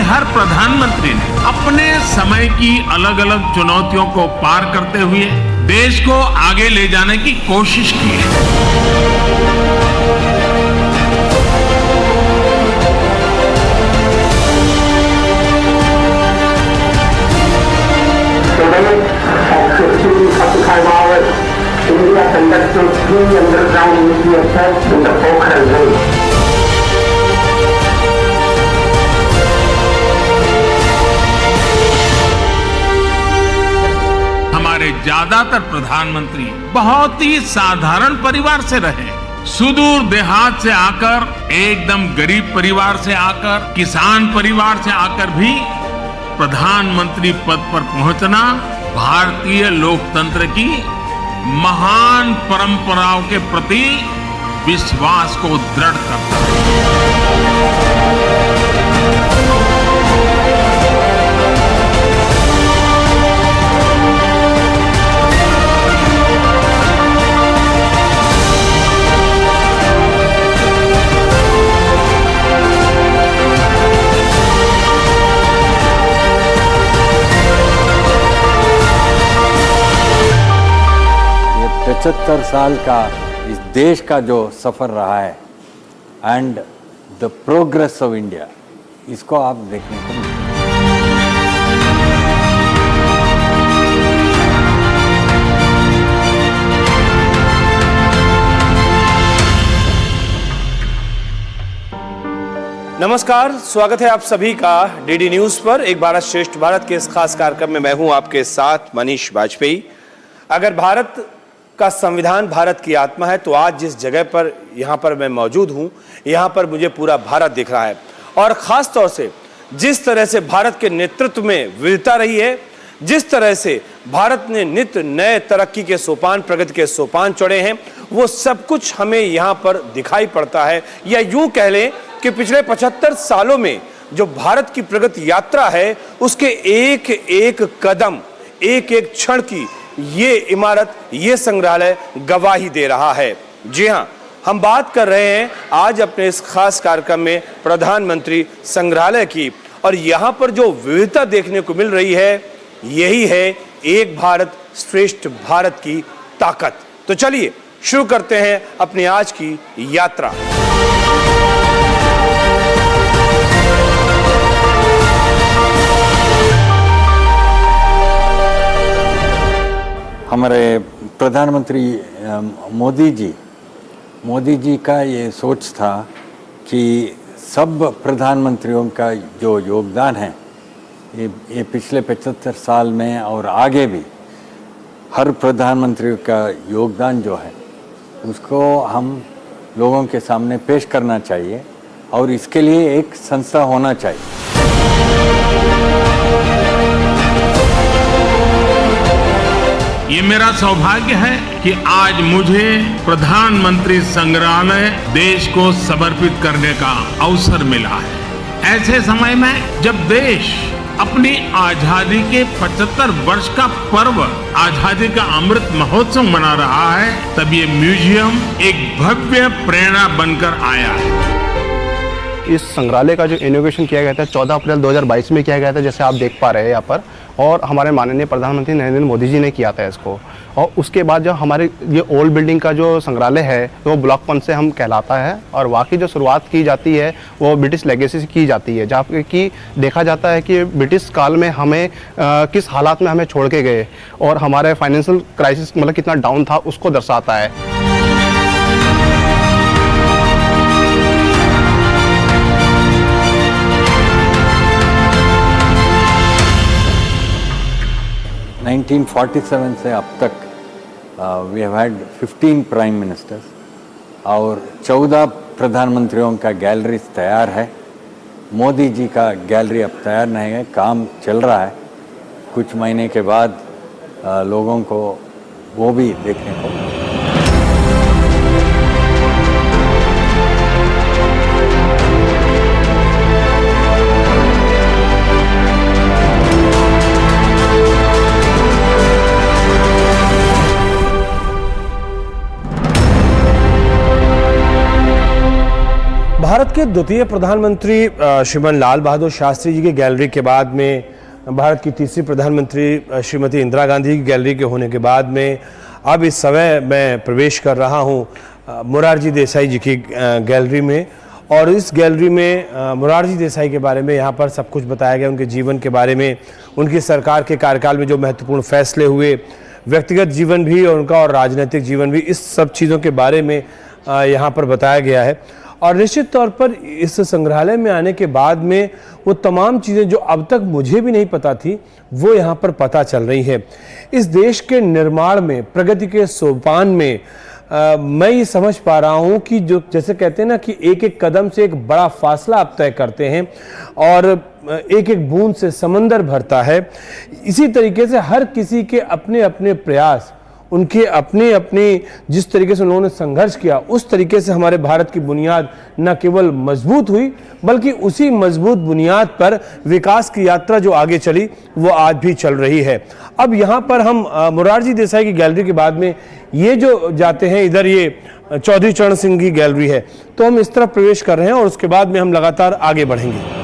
हर प्रधानमंत्री ने अपने समय की अलग अलग चुनौतियों को पार करते हुए देश को आगे ले जाने की कोशिश की है। India conducted 3 underground nuclear tests in the Pokhran range. हमारे ज्यादातर प्रधानमंत्री बहुत ही साधारण परिवार से रहे। सुदूर देहात से आकर, एकदम गरीब परिवार से आकर, किसान परिवार से आकर भी प्रधानमंत्री पद पर पहुंचना भारतीय लोकतंत्र की महान परंपराओं के प्रति विश्वास को दृढ़ करता है। ये 75 साल का इस देश का जो सफर रहा है and the progress of India, इसको आप देखने को मिलते हैं। नमस्कार, स्वागत है आप सभी का डीडी न्यूज पर। एक भारत श्रेष्ठ भारत के इस खास कार्यक्रम में मैं हूं आपके साथ मनीष वाजपेयी। अगर भारत का संविधान भारत की आत्मा है तो आज जिस जगह पर यहाँ पर मैं मौजूद हूँ, यहाँ पर मुझे पूरा भारत दिख रहा है। और ख़ास तौर से जिस तरह से भारत के नेतृत्व में विविधता रही है, जिस तरह से भारत ने नित्य नए तरक्की के सोपान, प्रगति के सोपान चढ़े हैं, वो सब कुछ हमें यहाँ पर दिखाई पड़ता है। या यूँ कह लें कि पिछले 75 सालों में जो भारत की प्रगति यात्रा है, उसके एक एक कदम, एक एक क्षण की ये इमारत, ये संग्रहालय गवाही दे रहा है। जी हाँ, हम बात कर रहे हैं आज अपने इस खास कार्यक्रम में प्रधानमंत्री संग्रहालय की। और यहाँ पर जो विविधता देखने को मिल रही है, यही है एक भारत श्रेष्ठ भारत की ताकत। तो चलिए शुरू करते हैं अपनी आज की यात्रा। हमारे प्रधानमंत्री मोदी जी का ये सोच था कि सब प्रधानमंत्रियों का जो योगदान है, ये पिछले 75 साल में और आगे भी हर प्रधानमंत्री का योगदान जो है उसको हम लोगों के सामने पेश करना चाहिए और इसके लिए एक संस्था होना चाहिए। ये मेरा सौभाग्य है कि आज मुझे प्रधानमंत्री संग्रहालय देश को समर्पित करने का अवसर मिला है। ऐसे समय में जब देश अपनी आजादी के 75 वर्ष का पर्व, आजादी का अमृत महोत्सव मना रहा है, तब ये म्यूजियम एक भव्य प्रेरणा बनकर आया है। इस संग्रहालय का जो इनोवेशन किया गया था 14 अप्रैल 2022 में किया गया था, जैसे आप देख पा रहे हैं यहाँ पर, और हमारे माननीय प्रधानमंत्री नरेंद्र मोदी जी ने किया था इसको। और उसके बाद जो हमारे ये ओल्ड बिल्डिंग का जो संग्रहालय है तो वो ब्लॉक 1 से हम कहलाता है। और वहाँ की जो शुरुआत की जाती है वो ब्रिटिश लेगेसी से की जाती है, जहाँ कि देखा जाता है कि ब्रिटिश काल में हमें किस हालात में हमें छोड़ के गए और हमारे फाइनेंशियल क्राइसिस मतलब कितना डाउन था, उसको दर्शाता है। 1947 से अब तक we have had 15 prime ministers और 14 प्रधानमंत्रियों का गैलरी तैयार है। मोदी जी का गैलरी अब तैयार नहीं है, काम चल रहा है। कुछ महीने के बाद लोगों को वो भी देखने को भारत के द्वितीय प्रधानमंत्री श्रीमान लाल बहादुर शास्त्री जी की गैलरी के बाद में, भारत की तीसरी प्रधानमंत्री श्रीमती इंदिरा गांधी की गैलरी के होने के बाद में अब इस समय मैं प्रवेश कर रहा हूं मोरारजी देसाई जी की गैलरी में। और इस गैलरी में मोरारजी देसाई के बारे में यहाँ पर सब कुछ बताया गया, उनके जीवन के बारे में, उनकी सरकार के कार्यकाल में जो महत्वपूर्ण फैसले हुए, व्यक्तिगत जीवन भी और उनका और राजनीतिक जीवन भी, इस सब चीज़ों के बारे में यहाँ पर बताया गया है। और निश्चित तौर पर इस संग्रहालय में आने के बाद में वो तमाम चीज़ें जो अब तक मुझे भी नहीं पता थी वो यहाँ पर पता चल रही है। इस देश के निर्माण में, प्रगति के सोपान में मैं ये समझ पा रहा हूँ कि जो जैसे कहते हैं ना कि एक एक कदम से एक बड़ा फासला आप तय करते हैं और एक एक बूंद से समंदर भरता है। इसी तरीके से हर किसी के अपने अपने प्रयास, उनके अपने अपने जिस तरीके से उन्होंने संघर्ष किया, उस तरीके से हमारे भारत की बुनियाद न केवल मजबूत हुई बल्कि उसी मजबूत बुनियाद पर विकास की यात्रा जो आगे चली वो आज भी चल रही है। अब यहाँ पर हम मोरारजी देसाई की गैलरी के बाद में ये जो जाते हैं, इधर ये चौधरी चरण सिंह की गैलरी है, तो हम इस तरफ प्रवेश कर रहे हैं और उसके बाद में हम लगातार आगे बढ़ेंगे।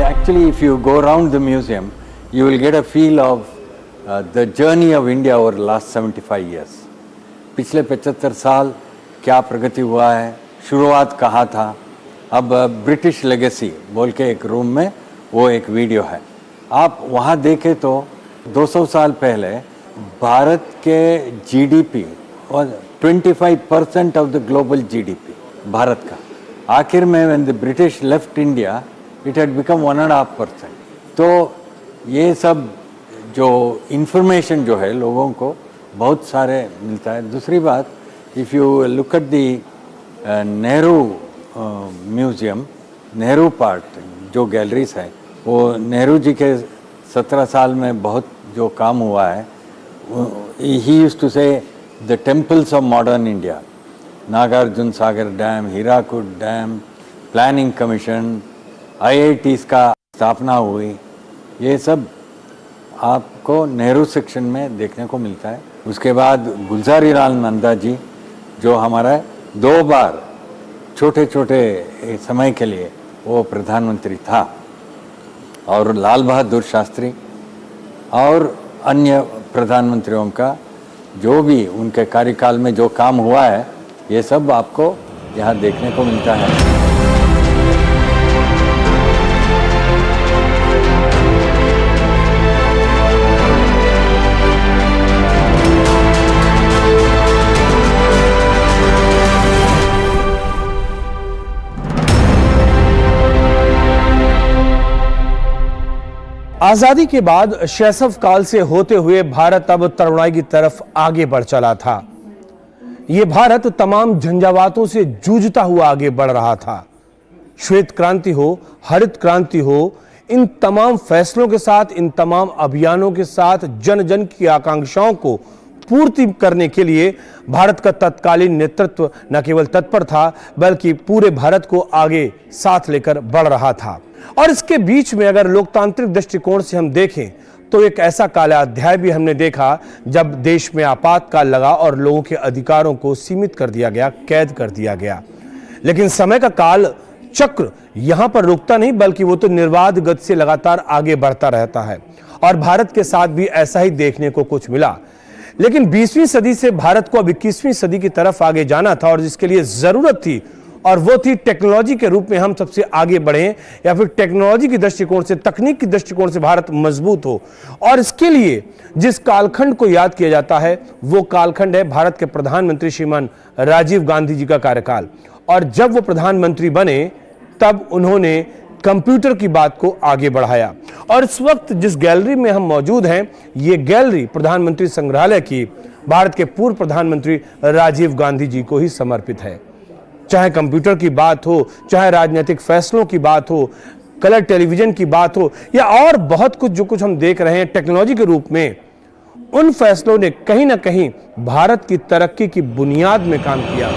Actually, if you go around the museum, you will get a feel of the journey of India over the last 75 years. पिछले 75 साल क्या प्रगति हुआ है, शुरुआत कहाँ था। अब ब्रिटिश लेगेसी बोल के एक रूम में वो एक वीडियो है, आप वहाँ देखें तो 200 साल पहले भारत के जीडीपी और 25% of the global GDP Bharat का। आखिर में when the British left India, it had become 1.5%. तो ये सब जो इंफॉर्मेशन जो है लोगों को बहुत सारे मिलता है। दूसरी बात, if you look at the Nehru museum, Nehru part जो गैलरीज है, वो नेहरू जी के 17 साल में बहुत जो काम हुआ है, he used to say the temples of modern India, Nagarjuna Sagar dam, Hirakud dam, planning commission, IITs का स्थापना हुई, ये सब आपको नेहरू सेक्शन में देखने को मिलता है। उसके बाद गुलजारी लाल नंदा जी जो हमारा 2 बार छोटे छोटे समय के लिए वो प्रधानमंत्री था, और लाल बहादुर शास्त्री और अन्य प्रधानमंत्रियों का जो भी उनके कार्यकाल में जो काम हुआ है, ये सब आपको यहाँ देखने को मिलता है। आजादी के बाद शैशव काल से होते हुए भारत अब तरुणाई की तरफ आगे बढ़ चला था। यह भारत तमाम झंझावातों से जूझता हुआ आगे बढ़ रहा था। श्वेत क्रांति हो, हरित क्रांति हो, इन तमाम फैसलों के साथ, इन तमाम अभियानों के साथ जन जन की आकांक्षाओं को पूर्ति करने के लिए भारत का तत्कालीन नेतृत्व न केवल तत्पर था बल्कि पूरे भारत को आगे साथ लेकर बढ़ रहा था। और इसके बीच में अगर लोकतांत्रिक दृष्टिकोण से हम देखें तो एक ऐसा काला अध्याय भी हमने देखा जब देश में आपातकाल लगा और लोगों के अधिकारों को सीमित कर दिया गया, कैद कर दिया गया। लेकिन समय का काल चक्र यहां पर रुकता नहीं बल्कि वो तो निर्बाध गति से लगातार आगे बढ़ता रहता है, और भारत के साथ भी ऐसा ही देखने को कुछ मिला। लेकिन 20वीं सदी से भारत को अब 21वीं सदी की तरफ आगे जाना था, और जिसके लिए जरूरत थी और वो थी टेक्नोलॉजी के रूप में हम सबसे आगे बढ़ें, या फिर टेक्नोलॉजी की दृष्टिकोण से, तकनीक की दृष्टिकोण से भारत मजबूत हो। और इसके लिए जिस कालखंड को याद किया जाता है वो कालखंड है भारत के प्रधानमंत्री श्रीमान राजीव गांधी जी का कार्यकाल। और जब वो प्रधानमंत्री बने तब उन्होंने कंप्यूटर की बात को आगे बढ़ाया। और इस वक्त जिस गैलरी में हम मौजूद हैं, ये गैलरी प्रधानमंत्री संग्रहालय की भारत के पूर्व प्रधानमंत्री राजीव गांधी जी को ही समर्पित है। चाहे कंप्यूटर की बात हो, चाहे राजनीतिक फैसलों की बात हो, कलर टेलीविजन की बात हो, या और बहुत कुछ जो कुछ हम देख रहे हैं टेक्नोलॉजी के रूप में, उन फैसलों ने कहीं ना कहीं भारत की तरक्की की बुनियाद में काम किया।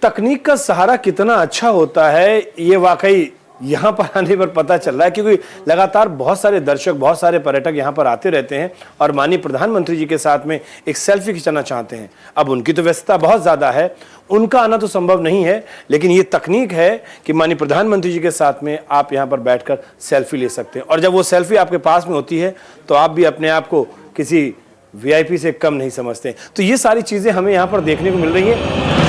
तकनीक का सहारा कितना अच्छा होता है ये वाकई यहाँ पर आने पर पता चल रहा है, क्योंकि लगातार बहुत सारे दर्शक, बहुत सारे पर्यटक यहाँ पर आते रहते हैं और माननीय प्रधानमंत्री जी के साथ में एक सेल्फी खिंचाना चाहते हैं। अब उनकी तो व्यस्तता बहुत ज़्यादा है, उनका आना तो संभव नहीं है, लेकिन ये तकनीक है कि माननीय प्रधानमंत्री जी के साथ में आप यहाँ पर बैठकर सेल्फी ले सकते हैं। और जब वो सेल्फी आपके पास में होती है तो आप भी अपने आप को किसी VIP से कम नहीं समझते। तो ये सारी चीज़ें हमें यहाँ पर देखने को मिल रही हैं।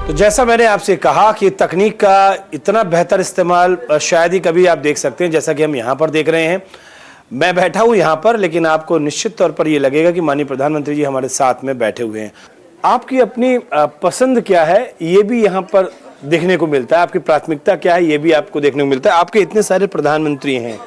तो जैसा मैंने आपसे कहा कि तकनीक का इतना बेहतर इस्तेमाल शायद ही कभी आप देख सकते हैं, जैसा कि हम यहाँ पर देख रहे हैं। मैं बैठा हूँ यहाँ पर, लेकिन आपको निश्चित तौर पर ये लगेगा कि माननीय प्रधानमंत्री जी हमारे साथ में बैठे हुए हैं। आपकी अपनी पसंद क्या है ये भी यहाँ पर देखने को मिलता है, आपकी प्राथमिकता क्या है ये भी आपको देखने को मिलता है। आपके इतने सारे प्रधानमंत्री हैं,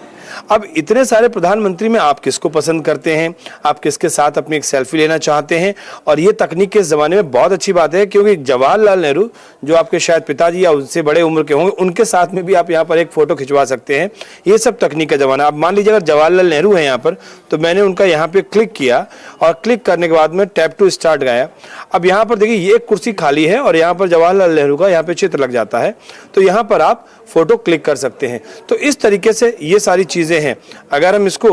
अब इतने सारे प्रधानमंत्री में आप किसको पसंद करते हैं, आप किसके साथ अपनी एक सेल्फी लेना चाहते हैं। और ये तकनीक के ज़माने में बहुत अच्छी बात है, क्योंकि जवाहरलाल नेहरू जो आपके शायद पिताजी या उनसे बड़े उम्र के होंगे, उनके साथ में भी आप यहाँ पर एक फ़ोटो खिंचवा सकते हैं। ये सब तकनीक का ज़माना। अब मान लीजिए अगर जवाहरलाल नेहरू हैं यहाँ पर, तो मैंने उनका यहाँ पर क्लिक किया और क्लिक करने के बाद में टैप टू स्टार्ट गया। अब यहाँ पर देखिए ये कुर्सी खाली है और यहाँ पर जवाहरलाल नेहरू का यहाँ पर चित्र लग जाता है, तो यहाँ पर आप फोटो क्लिक कर सकते हैं। तो इस तरीके से ये सारी चीज़ें हैं। अगर हम इसको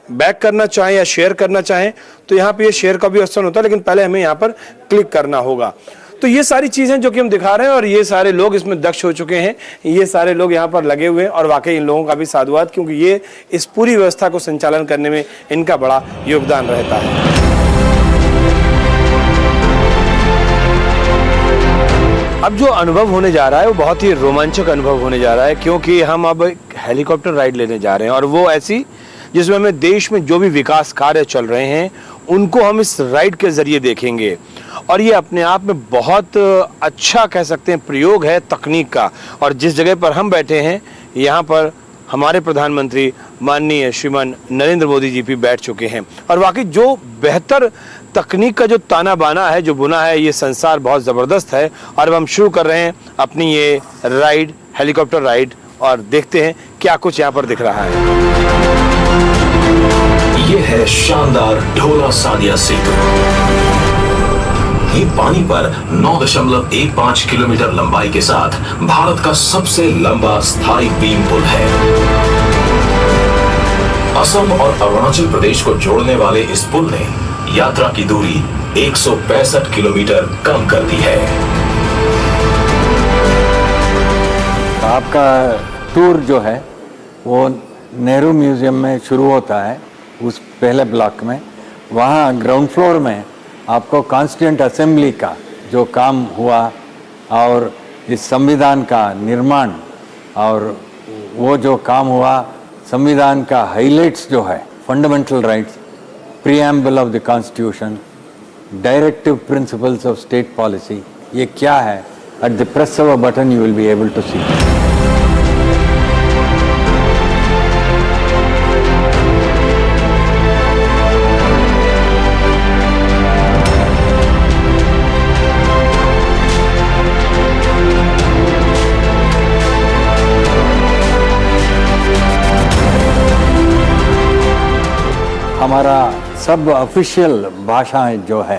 बैक करना चाहें या शेयर करना चाहें तो यहाँ पे ये शेयर का भी ऑप्शन होता है, लेकिन पहले हमें यहाँ पर क्लिक करना होगा। तो ये सारी चीज़ें जो कि हम दिखा रहे हैं और ये सारे लोग इसमें दक्ष हो चुके हैं, ये सारे लोग यहाँ पर लगे हुए हैं और वाकई इन लोगों का भी साधुवाद, क्योंकि ये इस पूरी व्यवस्था को संचालन करने में इनका बड़ा योगदान रहता है। अब जो अनुभव होने जा रहा है वो बहुत ही रोमांचक अनुभव होने जा रहा है, क्योंकि हम अब एक हेलीकॉप्टर राइड लेने जा रहे हैं और वो ऐसी जिसमें हमें देश में जो भी विकास कार्य चल रहे हैं उनको हम इस राइड के ज़रिए देखेंगे। और ये अपने आप में बहुत अच्छा कह सकते हैं प्रयोग है तकनीक का। और जिस जगह पर हम बैठे हैं यहाँ पर हमारे प्रधानमंत्री माननीय श्रीमान नरेंद्र मोदी जी भी बैठ चुके हैं। और वाकई जो बेहतर तकनीक का जो ताना बाना है, जो बुना है, ये संसार बहुत ज़बरदस्त है। और अब हम शुरू कर रहे हैं अपनी ये राइड, हेलीकॉप्टर राइड, और देखते हैं क्या कुछ यहाँ पर दिख रहा है। ये है शानदार ढोला सादिया सेतु। ये पानी पर 9.15 किलोमीटर लंबाई के साथ भारत का सबसे लंबा स्थायी बीम पुल है। असम और अरुणाचल प्रदेश को जोड़ने वाले इस पुल ने यात्रा की दूरी 165 किलोमीटर कम कर दी है। आपका टूर जो है वो नेहरू म्यूजियम में शुरू होता है, उस पहले ब्लॉक में। वहाँ ग्राउंड फ्लोर में आपको कॉन्स्टिट्यूएंट असेंबली का जो काम हुआ और इस संविधान का निर्माण और वो जो काम हुआ, संविधान का हाइलाइट्स जो है, fundamental rights, preamble of the constitution, directive principles of state policy, ये क्या है, at the press of a button you will be able to see. हमारा सब ऑफिशियल भाषाएं जो है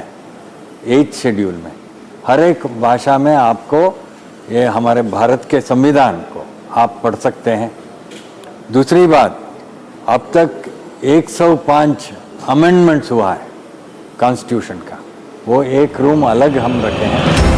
8th शेड्यूल में, हर एक भाषा में आपको ये हमारे भारत के संविधान को आप पढ़ सकते हैं। दूसरी बात, अब तक 105 अमेंडमेंट्स हुआ है कॉन्स्टिट्यूशन का, वो एक रूम अलग हम रखे हैं।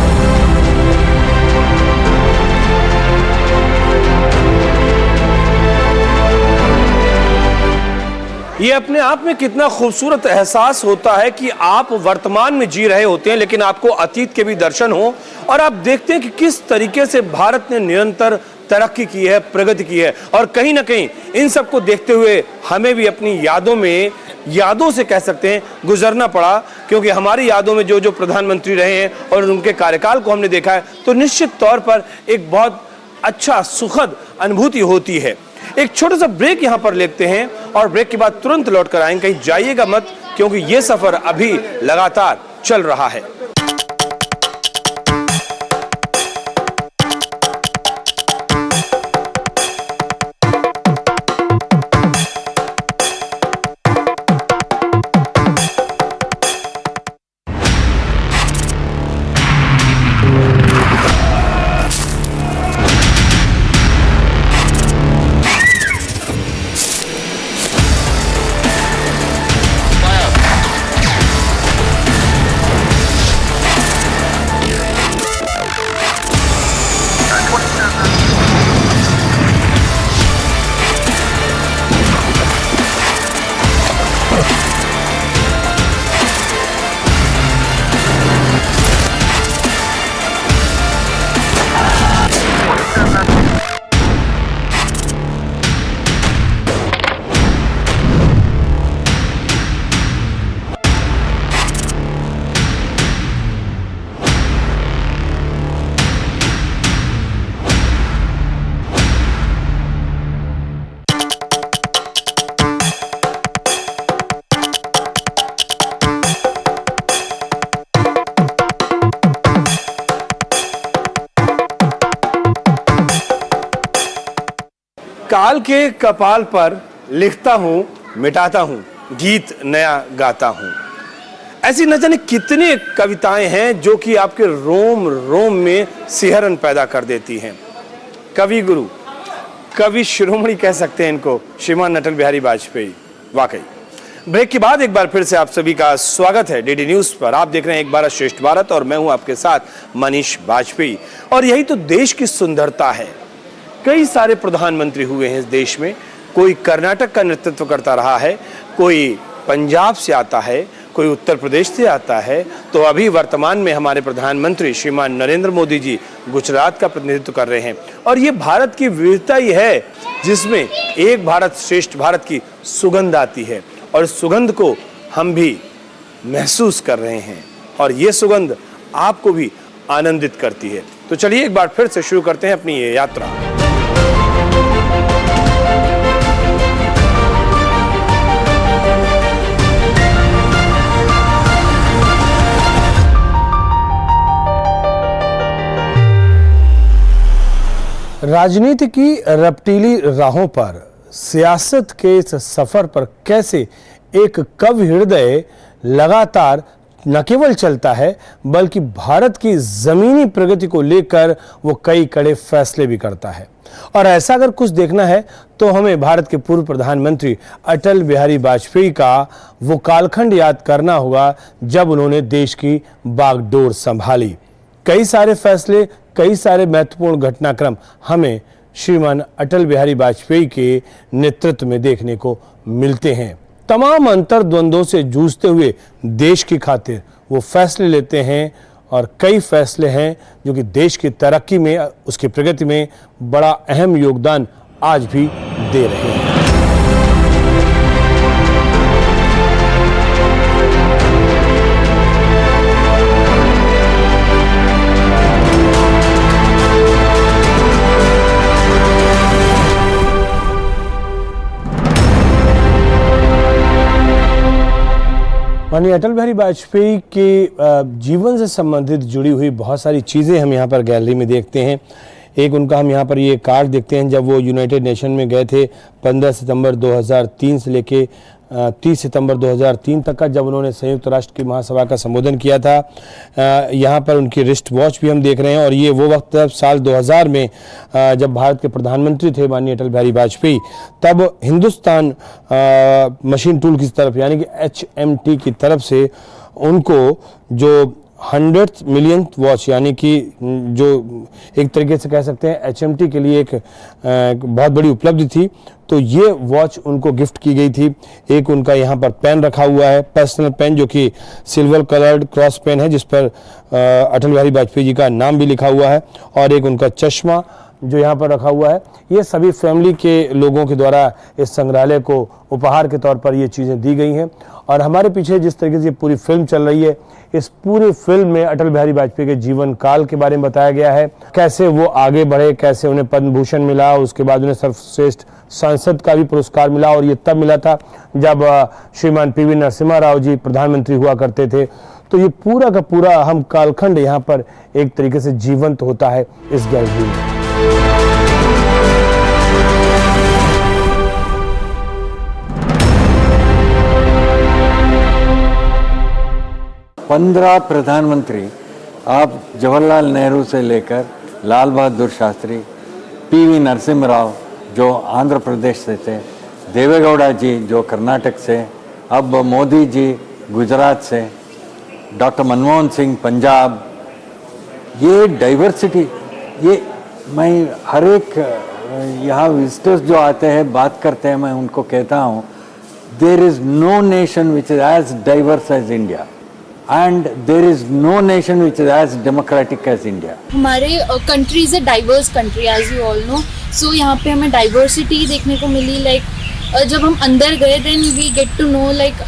ये अपने आप में कितना खूबसूरत एहसास होता है कि आप वर्तमान में जी रहे होते हैं, लेकिन आपको अतीत के भी दर्शन हो और आप देखते हैं कि किस तरीके से भारत ने निरंतर तरक्की की है, प्रगति की है। और कहीं ना कहीं इन सबको देखते हुए हमें भी अपनी यादों से कह सकते हैं गुजरना पड़ा, क्योंकि हमारी यादों में जो जो प्रधानमंत्री रहे हैं और उनके कार्यकाल को हमने देखा है, तो निश्चित तौर पर एक बहुत अच्छा सुखद अनुभूति होती है। एक छोटा सा ब्रेक यहां पर लेते हैं और ब्रेक के बाद तुरंत लौट कर आएंगे। कहीं जाइएगा मत, क्योंकि ये सफर अभी लगातार चल रहा है। काल के कपाल पर लिखता हूं, मिटाता हूं, गीत नया गाता हूं। ऐसी न जाने कितनी कविताएं हैं जो कि आपके रोम रोम में सिहरन पैदा कर देती हैं। कवि गुरु, कवि शिरोमणि कह सकते हैं इनको, श्रीमान अटल बिहारी वाजपेयी। वाकई ब्रेक के बाद एक बार फिर से आप सभी का स्वागत है डीडी न्यूज पर। आप देख रहे हैं एक भारत श्रेष्ठ भारत और मैं हूं आपके साथ मनीष वाजपेयी। और यही तो देश की सुंदरता है। कई सारे प्रधानमंत्री हुए हैं इस देश में। कोई कर्नाटक का नेतृत्व करता रहा है, कोई पंजाब से आता है, कोई उत्तर प्रदेश से आता है, तो अभी वर्तमान में हमारे प्रधानमंत्री श्रीमान नरेंद्र मोदी जी गुजरात का प्रतिनिधित्व कर रहे हैं। और ये भारत की विविधता ही है जिसमें एक भारत श्रेष्ठ भारत की सुगंध आती है, और इस सुगंध को हम भी महसूस कर रहे हैं और ये सुगंध आपको भी आनंदित करती है। तो चलिए एक बार फिर से शुरू करते हैं अपनी ये यात्रा। राजनीति की रपटीली राहों पर, सियासत के इस सफर पर कैसे एक कवि हृदय लगातार न केवल चलता है बल्कि भारत की जमीनी प्रगति को लेकर वो कई कड़े फैसले भी करता है। और ऐसा अगर कुछ देखना है तो हमें भारत के पूर्व प्रधानमंत्री अटल बिहारी वाजपेयी का वो कालखंड याद करना होगा जब उन्होंने देश की बागडोर संभाली। कई सारे फैसले, कई सारे महत्वपूर्ण घटनाक्रम हमें श्रीमान अटल बिहारी वाजपेयी के नेतृत्व में देखने को मिलते हैं। तमाम अंतर्द्वंद्वों से जूझते हुए देश की खातिर वो फैसले लेते हैं और कई फैसले हैं जो कि देश की तरक्की में, उसकी प्रगति में बड़ा अहम योगदान आज भी दे रहे हैं। माननीय अटल बिहारी वाजपेयी के जीवन से संबंधित जुड़ी हुई बहुत सारी चीज़ें हम यहाँ पर गैलरी में देखते हैं। एक उनका हम यहाँ पर ये कार्ड देखते हैं जब वो यूनाइटेड नेशन में गए थे 15 सितंबर 2003 से लेके 30 सितंबर 2003 तक का, जब उन्होंने संयुक्त राष्ट्र की महासभा का संबोधन किया था। यहाँ पर उनकी रिस्ट वॉच भी हम देख रहे हैं और ये वो वक्त साल 2000 में जब भारत के प्रधानमंत्री थे माननीय अटल बिहारी वाजपेयी, तब हिंदुस्तान मशीन टूल की तरफ यानी कि HMT की तरफ से उनको जो 100th मिलियन वॉच यानी कि जो एक तरीके से कह सकते हैं HMT के लिए एक बहुत बड़ी उपलब्धि थी, तो ये वॉच उनको गिफ्ट की गई थी। एक उनका यहाँ पर पेन रखा हुआ है, पर्सनल पेन, जो कि सिल्वर कलर्ड क्रॉस पेन है जिस पर अटल बिहारी वाजपेयी जी का नाम भी लिखा हुआ है, और एक उनका चश्मा जो यहाँ पर रखा हुआ है, ये सभी फैमिली के लोगों के द्वारा इस संग्रहालय को उपहार के तौर पर ये चीज़ें दी गई हैं। और हमारे पीछे जिस तरीके से ये पूरी फिल्म चल रही है, इस पूरी फिल्म में अटल बिहारी वाजपेयी के जीवन काल के बारे में बताया गया है, कैसे वो आगे बढ़े, कैसे उन्हें पद्म भूषण मिला, उसके बाद उन्हें सर्वश्रेष्ठ सांसद का भी पुरस्कार मिला, और ये तब मिला था जब श्रीमान पीवी नरसिम्हा राव जी प्रधानमंत्री हुआ करते थे। तो ये पूरा का पूरा हम कालखंड यहाँ पर एक तरीके से जीवंत होता है इस गैलरी में। 15 प्रधानमंत्री, आप जवाहरलाल नेहरू से लेकर लाल बहादुर शास्त्री, पीवी नरसिम्हा राव जो आंध्र प्रदेश से थे, देवेगौड़ा जी जो कर्नाटक से, अब मोदी जी गुजरात से, डॉक्टर मनमोहन सिंह पंजाब, ये डाइवर्सिटी, ये मैं हर एक यहाँ विजिटर्स जो आते हैं बात करते हैं, मैं उनको कहता हूँ there is no nation which is as diverse as India and there is no nation which is as democratic as India. हमारे country is a diverse country as you all know, so यहाँ पे हमें diversity देखने को मिली। Like जब हम अंदर गए then we get to know like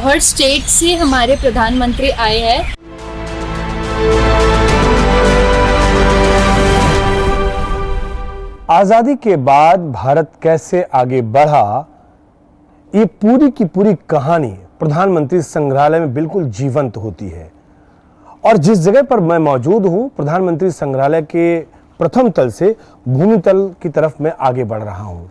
हर स्टेट से हमारे प्रधानमंत्री आए हैं। आज़ादी के बाद भारत कैसे आगे बढ़ा, ये पूरी की पूरी कहानी प्रधानमंत्री संग्रहालय में बिल्कुल जीवंत होती है। और जिस जगह पर मैं मौजूद हूं, प्रधानमंत्री संग्रहालय के प्रथम तल से भूमि तल की तरफ मैं आगे बढ़ रहा हूं।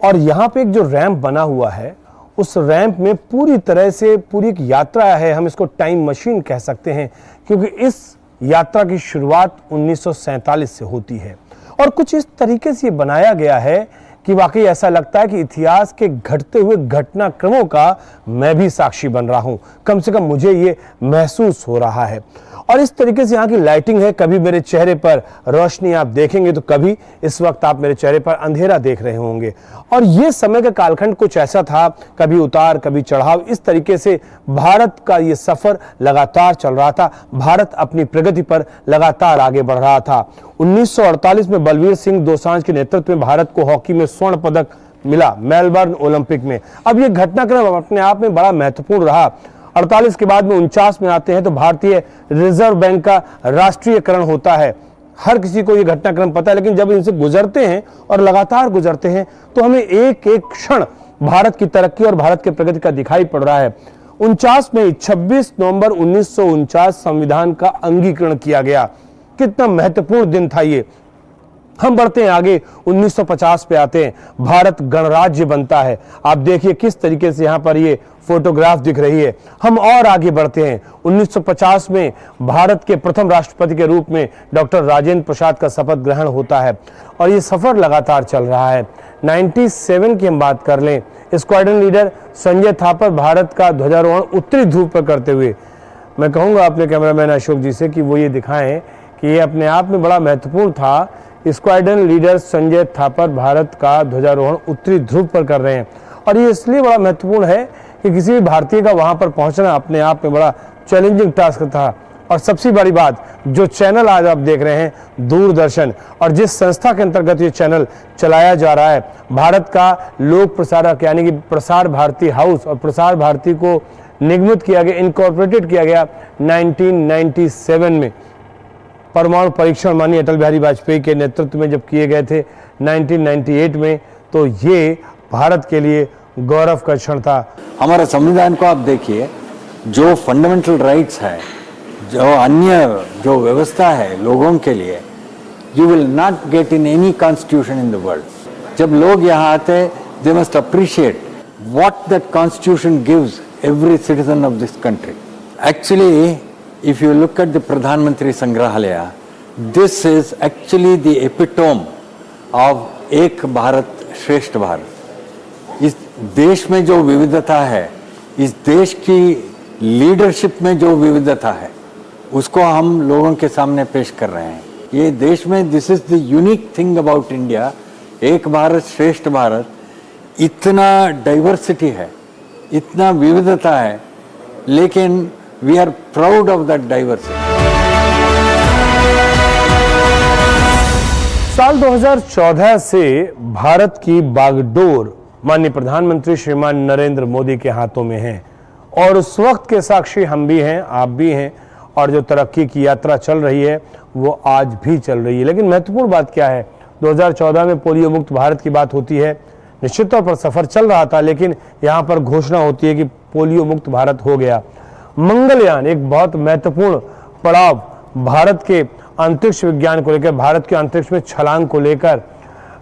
और यहाँ पे एक जो रैंप बना हुआ है, उस रैंप में पूरी तरह से पूरी एक यात्रा है, हम इसको टाइम मशीन कह सकते हैं, क्योंकि इस यात्रा की शुरुआत 1947 से होती है। और कुछ इस तरीके से ये बनाया गया है कि वाकई ऐसा लगता है कि इतिहास के घटते हुए घटनाक्रमों का मैं भी साक्षी बन रहा हूं, कम से कम मुझे ये महसूस हो रहा है। और इस तरीके से यहाँ की लाइटिंग है, कभी मेरे चेहरे पर रोशनी आप देखेंगे तो कभी इस वक्त आप मेरे चेहरे पर अंधेरा देख रहे होंगे। और ये समय का कालखंड कुछ ऐसा था, कभी उतार कभी चढ़ाव, इस तरीके से भारत का ये सफर लगातार चल रहा था। भारत अपनी प्रगति पर लगातार आगे बढ़ रहा था। 1948 में बलवीर सिंह दोसांझ के नेतृत्व में भारत को हॉकी में स्वर्ण पदक मिला मेलबर्न ओलंपिक में। अब ये घटनाक्रम अपने आप में बड़ा महत्वपूर्ण रहा। 48 के बाद में 49 में आते हैं तो भारतीय रिजर्व बैंक का राष्ट्रीयकरण होता है। हर किसी को ये घटनाक्रम पता है, लेकिन जब इनसे गुजरते हैं और लगातार गुजरते हैं तो हमें एक एक क्षण भारत की तरक्की और भारत के प्रगति का दिखाई पड़ रहा है। 49 में 26 नवंबर 1949 संविधान का अंगीकरण किया गया। कितना महत्वपूर्ण दिन था ये। हम बढ़ते हैं आगे, 1950 पे आते हैं, भारत गणराज्य बनता है। आप देखिए किस तरीके से यहाँ पर ये फोटोग्राफ दिख रही है। हम और आगे बढ़ते हैं, 1950 में भारत के प्रथम राष्ट्रपति के रूप में डॉक्टर राजेंद्र प्रसाद का शपथ ग्रहण होता है और ये सफर लगातार चल रहा है। 97 की हम बात कर लें, स्क्वाड्रन लीडर संजय थापर भारत का ध्वजारोहण उत्तरी ध्रुव पर करते हुए, मैं कहूँगा अपने कैमरामैन अशोक जी से कि वो ये दिखाएं कि ये अपने आप में बड़ा महत्वपूर्ण था। स्क्वाड्रन लीडर संजय थापर भारत का ध्वजारोहण उत्तरी ध्रुव पर कर रहे हैं और ये इसलिए बड़ा महत्वपूर्ण है कि किसी भी भारतीय का वहां पर पहुंचना अपने आप में बड़ा चैलेंजिंग टास्क था। और सबसे बड़ी बात, जो चैनल आज आप देख रहे हैं दूरदर्शन, और जिस संस्था के अंतर्गत ये चैनल चलाया जा रहा है, भारत का लोक प्रसारक यानी कि प्रसार भारती हाउस, और प्रसार भारती को निगमित किया गया, इनकॉर्पोरेटेड किया गया 1997 में। परमाणु परीक्षण माननीय अटल बिहारी वाजपेयी के नेतृत्व में जब किए गए थे 1998 में, तो ये भारत के लिए गौरव का क्षण था। हमारा संविधान को आप देखिए, जो फंडामेंटल राइट्स है, जो अन्य जो व्यवस्था है लोगों के लिए, you will not get in any constitution in the world. जब लोग यहाँ आते हैं, they must appreciate what that constitution gives every citizen of this country. Actually if you look at the Pradhan Mantri Sangrahalaya, this is actually the epitome of एक भारत श्रेष्ठ भारत। इस देश में जो विविधता है, इस देश की लीडरशिप में जो विविधता है, उसको हम लोगों के सामने पेश कर रहे हैं। ये देश में this is the unique thing about India, एक भारत श्रेष्ठ भारत। इतना डाइवर्सिटी है, इतना विविधता है, लेकिन we are proud of that diversity. साल 2014 से भारत की बागडोर माननीय प्रधानमंत्री श्रीमान नरेंद्र मोदी के हाथों में है और उस वक्त के साक्षी हम भी हैं, आप भी हैं, और जो तरक्की की यात्रा चल रही है वो आज भी चल रही है। लेकिन महत्वपूर्ण बात क्या है, 2014 में पोलियो मुक्त भारत की बात होती है, निश्चित तौर पर सफर चल रहा था, लेकिन यहाँ पर घोषणा होती है कि पोलियो मुक्त भारत हो गया। मंगलयान एक बहुत महत्वपूर्ण पड़ाव भारत के अंतरिक्ष विज्ञान को लेकर, भारत के अंतरिक्ष में छलांग को लेकर।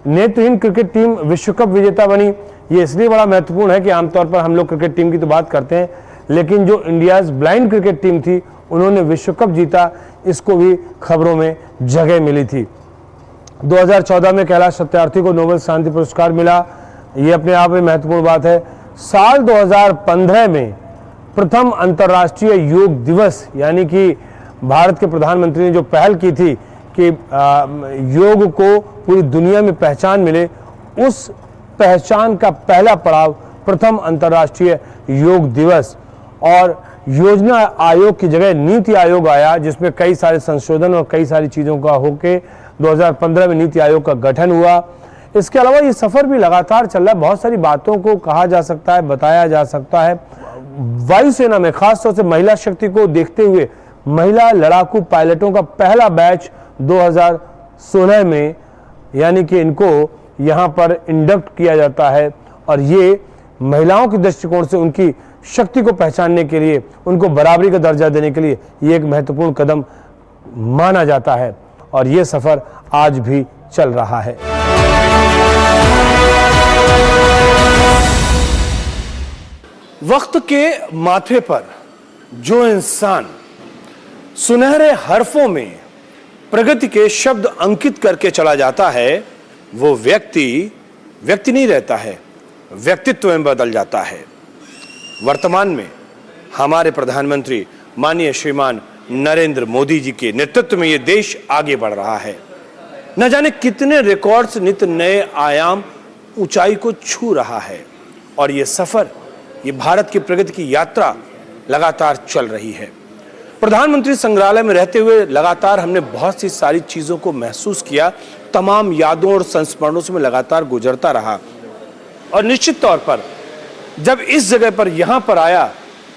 नेत्रहीन क्रिकेट टीम विश्व कप विजेता बनी। ये इसलिए बड़ा महत्वपूर्ण है कि आमतौर पर हम लोग क्रिकेट टीम की तो बात करते हैं, लेकिन जो इंडियाज ब्लाइंड क्रिकेट टीम थी उन्होंने विश्व कप जीता, इसको भी खबरों में जगह मिली थी। 2014 में कैलाश सत्यार्थी को नोबेल शांति पुरस्कार मिला, ये अपने आप में महत्वपूर्ण बात है। साल 2015 में प्रथम अंतर्राष्ट्रीय योग दिवस, यानी कि भारत के प्रधानमंत्री ने जो पहल की थी कि योग को पूरी दुनिया में पहचान मिले, उस पहचान का पहला पड़ाव प्रथम अंतर्राष्ट्रीय योग दिवस। और योजना आयोग की जगह नीति आयोग आया, जिसमें कई सारे संशोधन और कई सारी चीज़ों का होके 2015 में नीति आयोग का गठन हुआ। इसके अलावा ये सफ़र भी लगातार चल रहा है, बहुत सारी बातों को कहा जा सकता है, बताया जा सकता है। वायुसेना में खासतौर से महिला शक्ति को देखते हुए महिला लड़ाकू पायलटों का पहला बैच 2016 में, यानी कि इनको यहाँ पर इंडक्ट किया जाता है, और ये महिलाओं के दृष्टिकोण से उनकी शक्ति को पहचानने के लिए, उनको बराबरी का दर्जा देने के लिए ये एक महत्वपूर्ण कदम माना जाता है, और ये सफर आज भी चल रहा है। वक्त के माथे पर जो इंसान सुनहरे हरफों में प्रगति के शब्द अंकित करके चला जाता है, वो व्यक्ति नहीं रहता है, व्यक्तित्व में बदल जाता है। वर्तमान में हमारे प्रधानमंत्री माननीय श्रीमान नरेंद्र मोदी जी के नेतृत्व में ये देश आगे बढ़ रहा है। न जाने कितने रिकॉर्ड्स, नित नए आयाम, ऊंचाई को छू रहा है, और ये सफर, ये भारत की प्रगति की यात्रा लगातार चल रही है। प्रधानमंत्री संग्रहालय में रहते हुए लगातार हमने बहुत सी सारी चीजों को महसूस किया, तमाम यादों और संस्मरणों से मैं लगातार गुजरता रहा, और निश्चित तौर पर जब इस जगह पर यहां पर आया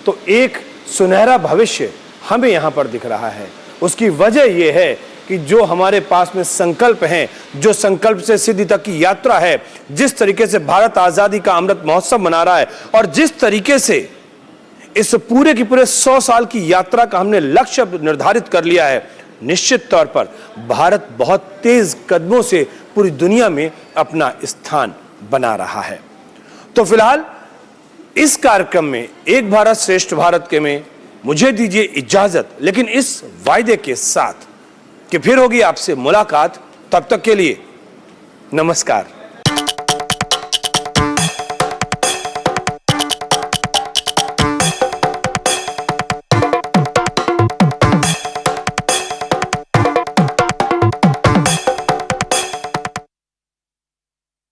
तो एक सुनहरा भविष्य हमें यहां पर दिख रहा है। उसकी वजह यह है कि जो हमारे पास में संकल्प हैं, जो संकल्प से सिद्धि तक की यात्रा है, जिस तरीके से भारत आजादी का अमृत महोत्सव मना रहा है, और जिस तरीके से इस पूरे की पूरे 100 साल की यात्रा का हमने लक्ष्य निर्धारित कर लिया है, निश्चित तौर पर भारत बहुत तेज कदमों से पूरी दुनिया में अपना स्थान बना रहा है। तो फिलहाल इस कार्यक्रम में एक भारत श्रेष्ठ भारत के में मुझे दीजिए इजाजत, लेकिन इस वायदे के साथ कि फिर होगी आपसे मुलाकात। तब तक के लिए नमस्कार।